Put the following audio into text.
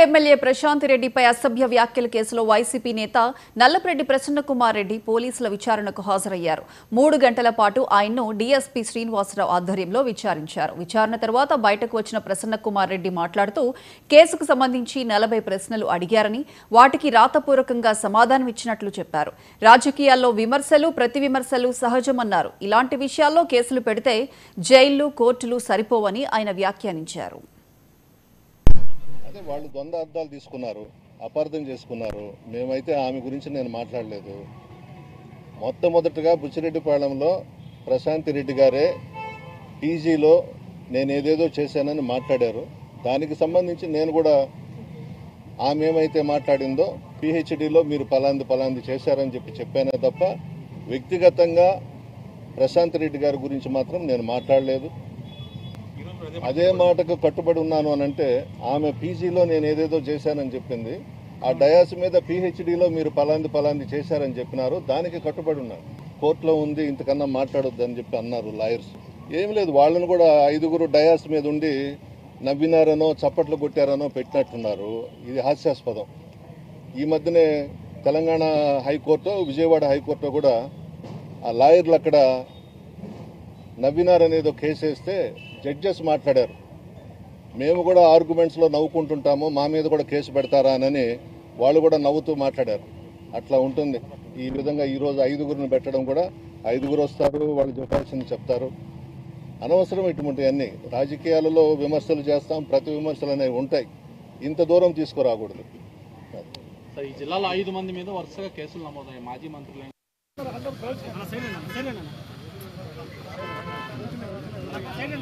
MLA Prashanth రెడ్డిపై అసభ్య వ్యాఖ్యల కేసులో వైసీపీ నేత నల్లపరెడ్డి ప్రసన్నకుమార్ రెడ్డి పోలీసుల విచారణకు హాజరయ్యారు. 3 గంటల పాటు ఆయన్ను డీఎస్పీ శ్రీనివాసరావు ఆధ్వర్యంలో విచారించారు. విచారణ తర్వాత బయటకు వచ్చిన ప్రసన్నకుమార్ రెడ్డి మాట్లాడుతూ కేసుకు సంబంధించి 40 ప్రశ్నలు అడిగారని, వాటికి రాతపూర్వకంగా సమాధానమిచ్చినట్లు చెప్పారు. రాజకీయాల్లో విమర్శలు, ప్రతి విమర్శలు సహజమన్నారు. ఇలాంటి విషయాల్లో కేసులు పెడితే జైళ్లు, కోర్టులు సరిపోవని ఆయన వ్యాఖ్యానించారు. వాళ్ళు ద్వంద్వ అర్థాలు తీసుకున్నారు, అపార్థం చేసుకున్నారు. మేమైతే ఆమె గురించి నేను మాట్లాడలేదు. మొట్టమొదటగా బుచ్చిరెడ్డిపాళెంలో ప్రశాంత్ రెడ్డి గారే టీజీలో నేను ఏదేదో చేశానని మాట్లాడారు. దానికి సంబంధించి నేను కూడా ఆమె ఏమైతే మాట్లాడిందో పిహెచ్డిలో మీరు పలాంది చేశారని చెప్పానే తప్ప వ్యక్తిగతంగా ప్రశాంత్ రెడ్డి గారి గురించి మాత్రం నేను మాట్లాడలేదు. అదే మాటకు కట్టుబడి ఉన్నాను అని అంటే ఆమె పీజీలో నేను ఏదేదో చేశానని చెప్పింది. ఆ డయాస్ మీద పిహెచ్డిలో మీరు పలాంది చేశారని చెప్పినారు. దానికి కట్టుబడి ఉన్నారు. కోర్టులో ఉంది, ఇంతకన్నా మాట్లాడొద్దని చెప్పి అన్నారు లాయర్స్. ఏం లేదు, వాళ్ళని కూడా 5గురు డయాస్ మీద ఉండి నవ్వినారనో చప్పట్లు కొట్టారనో పెట్టినట్టున్నారు. ఇది హాస్యాస్పదం. ఈ మధ్యనే తెలంగాణ హైకోర్టు, విజయవాడ హైకోర్టు కూడా ఆ లాయర్లు అక్కడ నవ్వినారనేదో కేసు వేస్తే జడ్జెస్ మాట్లాడారు. మేము కూడా ఆర్గ్యుమెంట్స్లో నవ్వుకుంటుంటాము, మా మీద కూడా కేసు పెడతారా అని వాళ్ళు కూడా నవ్వుతూ మాట్లాడారు. అట్లా ఉంటుంది. ఈ విధంగా ఈరోజు 5గురిని పెట్టడం కూడా 5గురు వస్తారు, వాళ్ళు చెప్పాల్సింది చెప్తారు. అనవసరం ఇటువంటివన్నీ. రాజకీయాలలో విమర్శలు చేస్తాం, ప్రతి విమర్శలు అనేవి ఉంటాయి. ఇంత దూరం తీసుకురాకూడదు. ఈ జిల్లాలో 5 మంది మీద వరుసగా కేసులు నమోదయ్యాయి. మాజీ మంత్రులు సైడ్